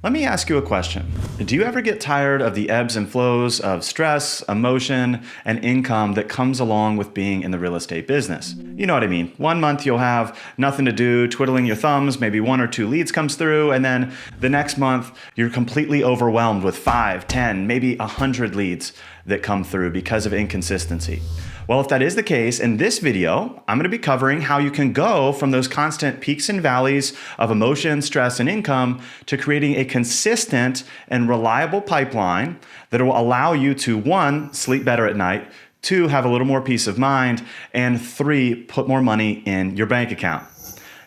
Let me ask you a question. Do you ever get tired of the ebbs and flows of stress, emotion, and income that comes along with being in the real estate business? You know what I mean. One month you'll have nothing to do, twiddling your thumbs, maybe one or two leads comes through, and then the next month you're completely overwhelmed with 5, 10, maybe 100 leads that come through because of inconsistency. Well, if that is the case, in this video, I'm going to be covering how you can go from those constant peaks and valleys of emotion, stress, and income to creating a consistent and reliable pipeline that will allow you to, 1, sleep better at night, 2, have a little more peace of mind, and 3, put more money in your bank account.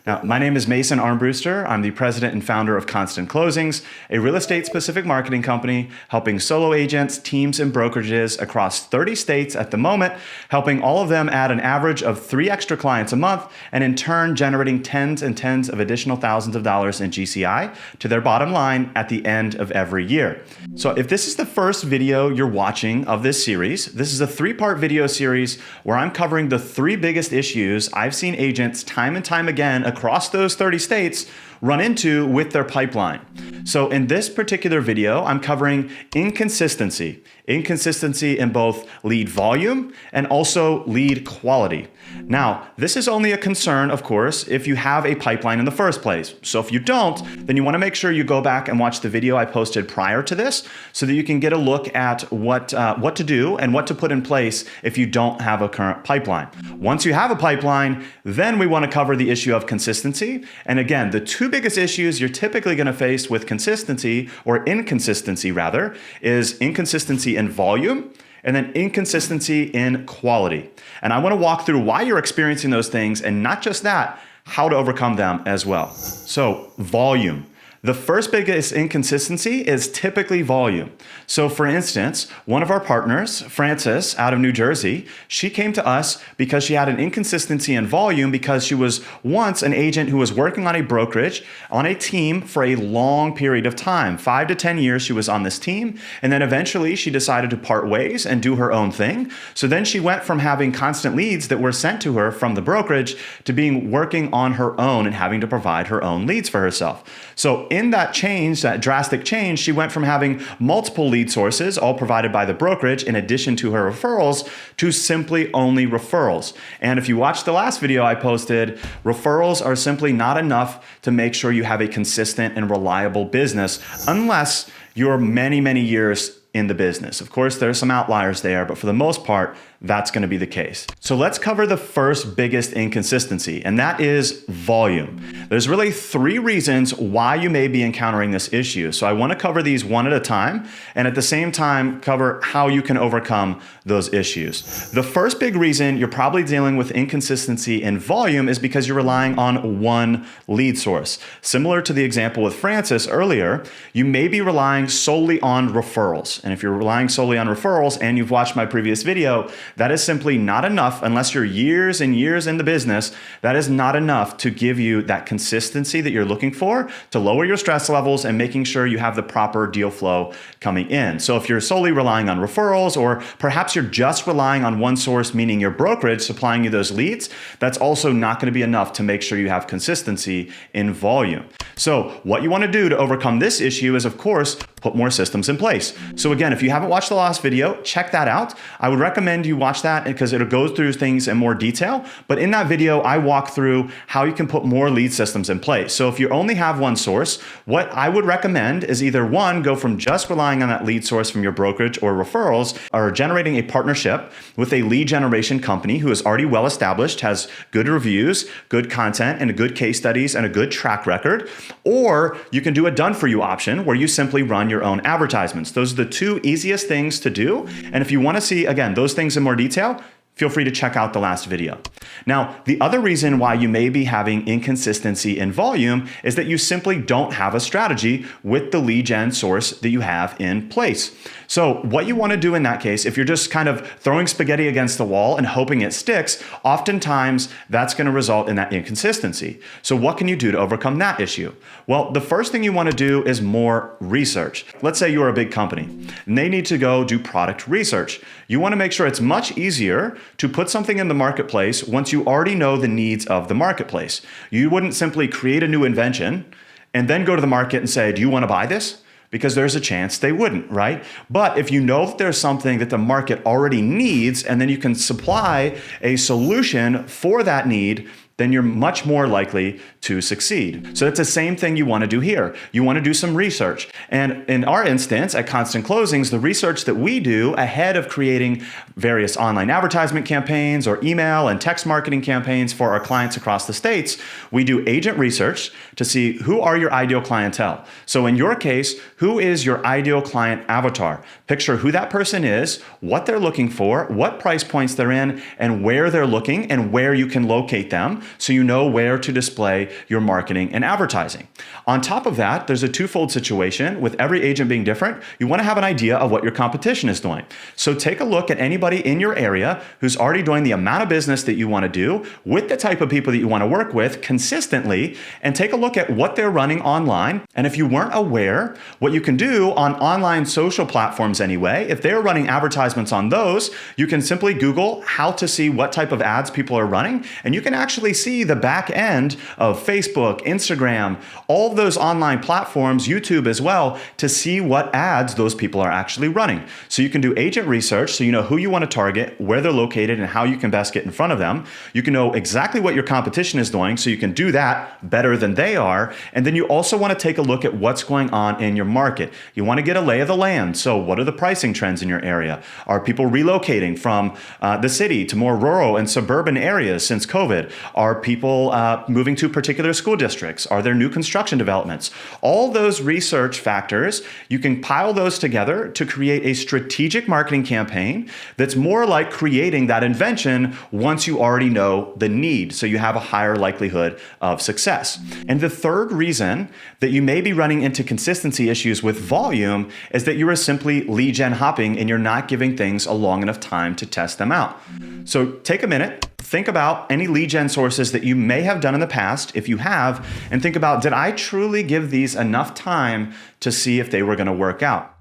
Now, my name is Mason Armbruster. I'm the president and founder of Constant Closings, a real estate-specific marketing company helping solo agents, teams, and brokerages across 30 states at the moment, helping all of them add an average of 3 extra clients a month, and in turn generating tens and tens of additional thousands of dollars in GCI to their bottom line at the end of every year. So if this is the first video you're watching of this series, this is a 3-part video series where I'm covering the 3 biggest issues I've seen agents time and time again across those 30 states run into with their pipeline. So in this particular video, I'm covering inconsistency in both lead volume and also lead quality. Now, this is only a concern, of course, if you have a pipeline in the first place. So if you don't, then you want to make sure you go back and watch the video I posted prior to this so that you can get a look at what to do and what to put in place if you don't have a current pipeline. Once you have a pipeline, then we want to cover the issue of consistency. And again, the 2 biggest issues you're typically going to face with consistency, or inconsistency rather, is inconsistency in volume and then inconsistency in quality. And I want to walk through why you're experiencing those things, and not just that, how to overcome them as well. So, volume. The first biggest inconsistency is typically volume. So for instance, one of our partners, Frances, out of New Jersey, she came to us because she had an inconsistency in volume because she was once an agent who was working on a brokerage, on a team for a long period of time. 5 to 10 years she was on this team, and then eventually she decided to part ways and do her own thing. So then she went from having constant leads that were sent to her from the brokerage to working on her own and having to provide her own leads for herself. So in that change, that drastic change, she went from having multiple lead sources, all provided by the brokerage, in addition to her referrals, to simply only referrals. And if you watched the last video I posted, referrals are simply not enough to make sure you have a consistent and reliable business unless you're many, many years in the business. Of course, there's some outliers there, but for the most part, that's going to be the case. So let's cover the first biggest inconsistency, and that is volume. There's really 3 reasons why you may be encountering this issue. So I want to cover these one at a time, and at the same time cover how you can overcome those issues. The first big reason you're probably dealing with inconsistency in volume is because you're relying on one lead source. Similar to the example with Frances earlier, you may be relying solely on referrals. And if you're relying solely on referrals and you've watched my previous video, that is simply not enough unless you're years and years in the business. That is not enough to give you that consistency that you're looking for, to lower your stress levels and making sure you have the proper deal flow coming in. So if you're solely relying on referrals, or perhaps you're just relying on one source, meaning your brokerage supplying you those leads, that's also not going to be enough to make sure you have consistency in volume. So what you want to do to overcome this issue is, of course, put more systems in place. So again, if you haven't watched the last video, check that out. I would recommend you watch that because it'll go through things in more detail. But in that video, I walk through how you can put more lead systems in place. So if you only have one source, what I would recommend is either 1, go from just relying on that lead source from your brokerage or referrals, or generating a partnership with a lead generation company who is already well established, has good reviews, good content, and good case studies, and a good track record. Or you can do a done for you option where you simply run your own advertisements. Those are the 2 easiest things to do. And if you want to see, again, those things in more detail, feel free to check out the last video. Now, the other reason why you may be having inconsistency in volume is that you simply don't have a strategy with the lead gen source that you have in place. So what you want to do in that case, if you're just kind of throwing spaghetti against the wall and hoping it sticks, oftentimes that's going to result in that inconsistency. So what can you do to overcome that issue? Well, the first thing you want to do is more research. Let's say you're a big company and they need to go do product research. You want to make sure it's much easier to put something in the marketplace once you already know the needs of the marketplace. You wouldn't simply create a new invention and then go to the market and say, do you want to buy this? Because there's a chance they wouldn't, right? But if you know that there's something that the market already needs, and then you can supply a solution for that need, then you're much more likely to succeed. So it's the same thing you want to do here. You want to do some research. And in our instance, at Constant Closings, the research that we do ahead of creating various online advertisement campaigns or email and text marketing campaigns for our clients across the states, we do agent research to see who are your ideal clientele. So in your case, who is your ideal client avatar? Picture who that person is, what they're looking for, what price points they're in, and where they're looking and where you can locate them, so you know where to display your marketing and advertising. On top of that, there's a twofold situation. With every agent being different, you want to have an idea of what your competition is doing. So take a look at anybody in your area who's already doing the amount of business that you want to do with the type of people that you want to work with consistently, and take a look at what they're running online. And if you weren't aware, what you can do on online social platforms anyway, if they're running advertisements on those, you can simply Google how to see what type of ads people are running, and you can actually see the back end of Facebook, Instagram, all of those online platforms, YouTube as well, to see what ads those people are actually running. So you can do agent research so you know who you want to target, where they're located, and how you can best get in front of them. You can know exactly what your competition is doing so you can do that better than they are. And then you also want to take a look at what's going on in your market. You want to get a lay of the land. So what are the pricing trends in your area? Are people relocating from the city to more rural and suburban areas since COVID? Are people moving to particular school districts? Are there new construction developments? All those research factors, you can pile those together to create a strategic marketing campaign that's more like creating that invention once you already know the need, so you have a higher likelihood of success. And the third reason that you may be running into consistency issues with volume is that you are simply lead gen hopping and you're not giving things a long enough time to test them out. So take a minute, think about any lead gen sources that you may have done in the past, if you have, and think about, did I truly give these enough time to see if they were going to work out?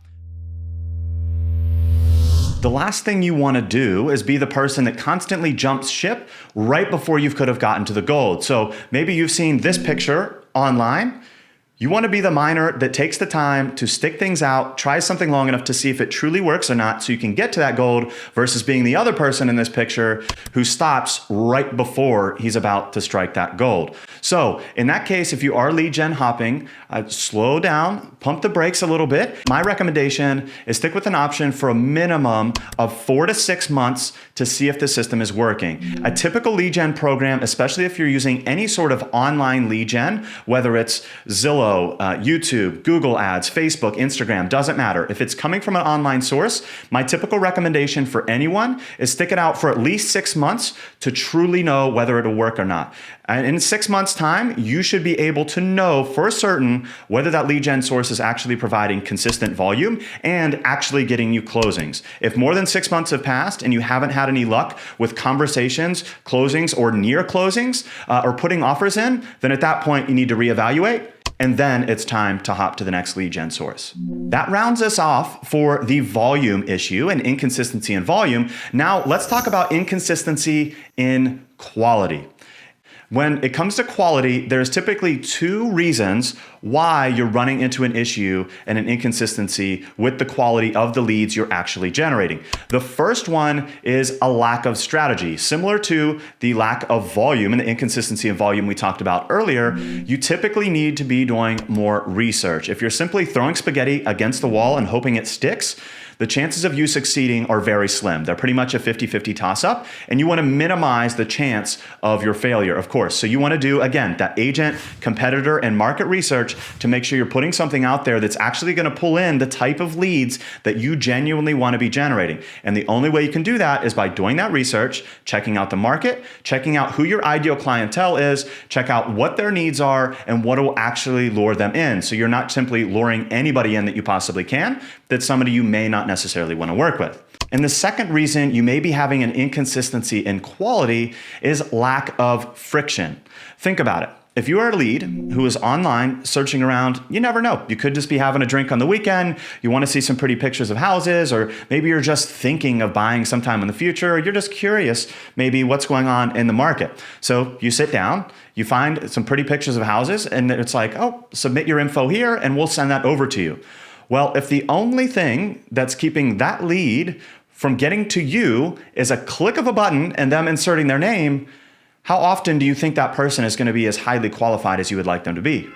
The last thing you want to do is be the person that constantly jumps ship right before you could have gotten to the gold. So maybe you've seen this picture online. You want to be the miner that takes the time to stick things out, try something long enough to see if it truly works or not so you can get to that gold, versus being the other person in this picture who stops right before he's about to strike that gold. So in that case, if you are lead gen hopping, slow down, pump the brakes a little bit. My recommendation is stick with an option for a minimum of 4 to 6 months to see if the system is working. A typical lead gen program, especially if you're using any sort of online lead gen, whether it's Zillow, YouTube, Google Ads, Facebook, Instagram, doesn't matter. If it's coming from an online source, my typical recommendation for anyone is stick it out for at least 6 months to truly know whether it'll work or not. And in 6 months' time, you should be able to know for certain whether that lead gen source is actually providing consistent volume and actually getting you closings. If more than 6 months have passed and you haven't had any luck with conversations, closings, or near closings, or putting offers in, then at that point, you need to reevaluate. And then it's time to hop to the next lead gen source. That rounds us off for the volume issue and inconsistency in volume. Now let's talk about inconsistency in quality. When it comes to quality, there's typically 2 reasons why you're running into an issue and an inconsistency with the quality of the leads you're actually generating. The first one is a lack of strategy. Similar to the lack of volume and the inconsistency of volume we talked about earlier, you typically need to be doing more research. If you're simply throwing spaghetti against the wall and hoping it sticks, the chances of you succeeding are very slim. They're pretty much a 50-50 toss-up, and you want to minimize the chance of your failure, of course. So you want to do, again, that agent, competitor, and market research to make sure you're putting something out there that's actually going to pull in the type of leads that you genuinely want to be generating. And the only way you can do that is by doing that research, checking out the market, checking out who your ideal clientele is, check out what their needs are, and what will actually lure them in. So you're not simply luring anybody in that you possibly can, that's somebody you may not necessarily want to work with. And the second reason you may be having an inconsistency in quality is lack of friction. Think about it. If you are a lead who is online searching around, you never know. You could just be having a drink on the weekend. You want to see some pretty pictures of houses, or maybe you're just thinking of buying sometime in the future, or you're just curious maybe what's going on in the market. So you sit down, you find some pretty pictures of houses, and it's like, oh, submit your info here and we'll send that over to you. Well, if the only thing that's keeping that lead from getting to you is a click of a button and them inserting their name, how often do you think that person is going to be as highly qualified as you would like them to be?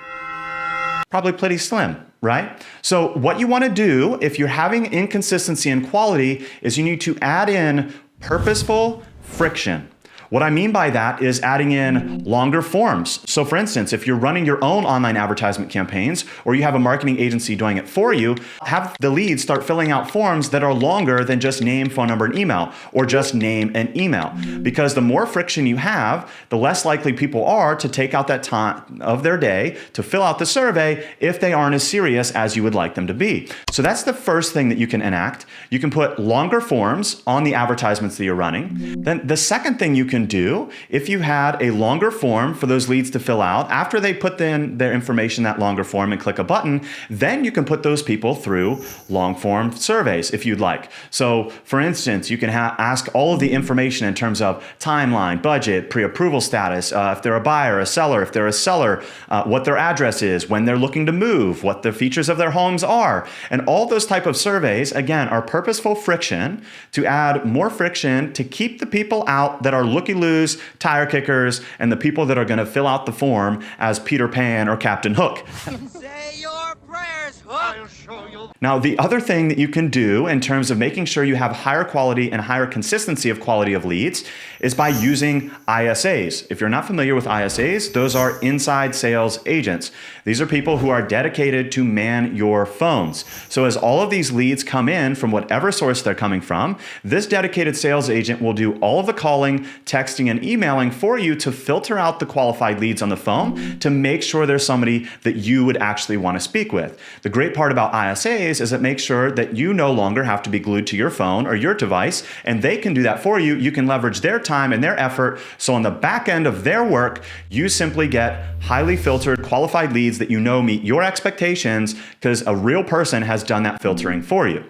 Probably pretty slim, right? So what you want to do if you're having inconsistency in quality is you need to add in purposeful friction. What I mean by that is adding in longer forms. So for instance, if you're running your own online advertisement campaigns, or you have a marketing agency doing it for you, have the leads start filling out forms that are longer than just name, phone number, and email, or just name and email. Because the more friction you have, the less likely people are to take out that time of their day to fill out the survey if they aren't as serious as you would like them to be. So that's the first thing that you can enact. You can put longer forms on the advertisements that you're running. Then the second thing you can do, if you had a longer form for those leads to fill out, after they put in their information, that longer form, and click a button, then you can put those people through long form surveys if you'd like. So for instance, you can ask all of the information in terms of timeline, budget, pre-approval status, if they're a buyer, a seller, if they're a seller, what their address is, when they're looking to move, what the features of their homes are. And all those type of surveys, again, are purposeful friction to add more friction to keep the people out that are looky-loos, tire kickers, and the people that are going to fill out the form as Peter Pan or Captain Hook. Say your prayers, Hook. I'll show you. Now, the other thing that you can do in terms of making sure you have higher quality and higher consistency of quality of leads is by using ISAs. If you're not familiar with ISAs, those are inside sales agents. These are people who are dedicated to man your phones. So as all of these leads come in from whatever source they're coming from, this dedicated sales agent will do all of the calling, texting, and emailing for you to filter out the qualified leads on the phone to make sure there's somebody that you would actually want to speak with. The great part about ISAs is it makes sure that you no longer have to be glued to your phone or your device, and they can do that for you. You can leverage their time and their effort. So on the back end of their work, you simply get highly filtered, qualified leads that you know meet your expectations because a real person has done that filtering for you.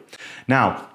Now,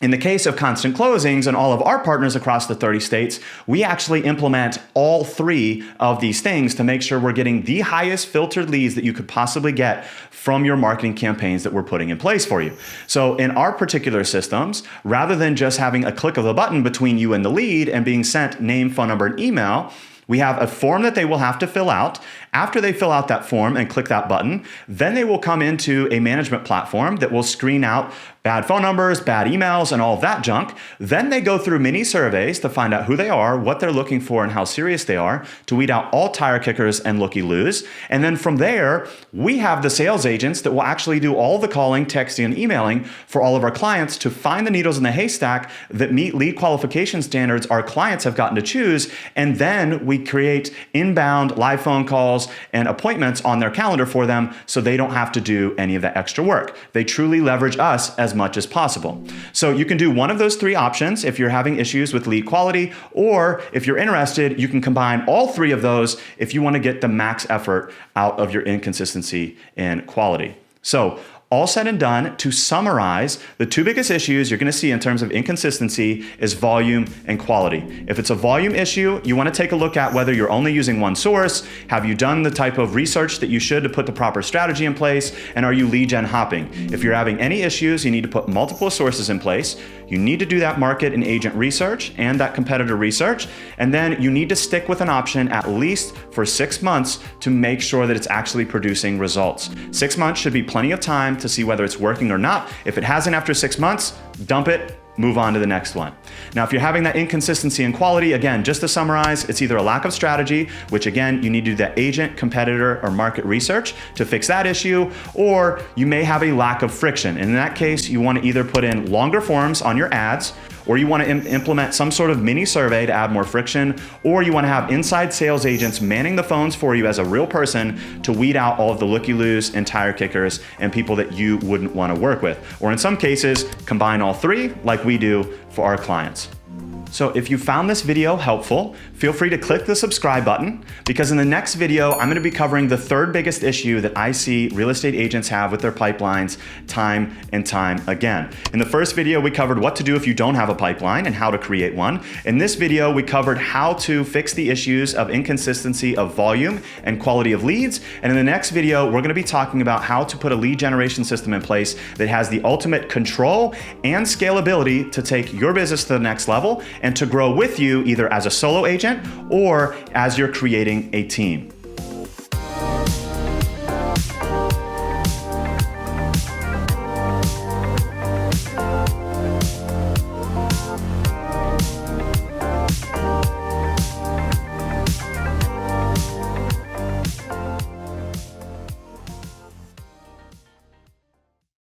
in the case of Constant Closings and all of our partners across the 30 states, we actually implement all three of these things to make sure we're getting the highest filtered leads that you could possibly get from your marketing campaigns that we're putting in place for you. So in our particular systems, rather than just having a click of the button between you and the lead and being sent name, phone number, and email, we have a form that they will have to fill out. After they fill out that form and click that button, then they will come into a management platform that will screen out bad phone numbers, bad emails, and all of that junk. Then they go through mini surveys to find out who they are, what they're looking for, and how serious they are, to weed out all tire kickers and looky-loos. And then from there, we have the sales agents that will actually do all the calling, texting, and emailing for all of our clients to find the needles in the haystack that meet lead qualification standards our clients have gotten to choose. And then we create inbound live phone calls and appointments on their calendar for them so they don't have to do any of that extra work. They truly leverage us as much as possible. So you can do one of those three options if you're having issues with lead quality, or if you're interested, you can combine all three of those if you want to get the max effort out of your inconsistency in quality. So all said and done, to summarize, the two biggest issues you're going to see in terms of inconsistency is volume and quality. If it's a volume issue, you want to take a look at whether you're only using one source. Have you done the type of research that you should to put the proper strategy in place? And are you lead gen hopping? If you're having any issues, you need to put multiple sources in place. You need to do that market and agent research and that competitor research. And then you need to stick with an option at least for 6 months to make sure that it's actually producing results. 6 months should be plenty of time to see whether it's working or not. If it hasn't after 6 months, dump it, move on to the next one. Now, if you're having that inconsistency in quality, again, just to summarize, it's either a lack of strategy, which again, you need to do that agent, competitor, or market research to fix that issue, or you may have a lack of friction. And in that case, you want to either put in longer forms on your ads, or you want to implement some sort of mini survey to add more friction, or you want to have inside sales agents manning the phones for you as a real person to weed out all of the looky-loos and tire kickers and people that you wouldn't want to work with. Or in some cases, combine all three like we do for our clients. So if you found this video helpful, feel free to click the subscribe button, because in the next video, I'm gonna be covering the third biggest issue that I see real estate agents have with their pipelines time and time again. In the first video, we covered what to do if you don't have a pipeline and how to create one. In this video, we covered how to fix the issues of inconsistency of volume and quality of leads. And in the next video, we're gonna be talking about how to put a lead generation system in place that has the ultimate control and scalability to take your business to the next level and to grow with you either as a solo agent or as you're creating a team.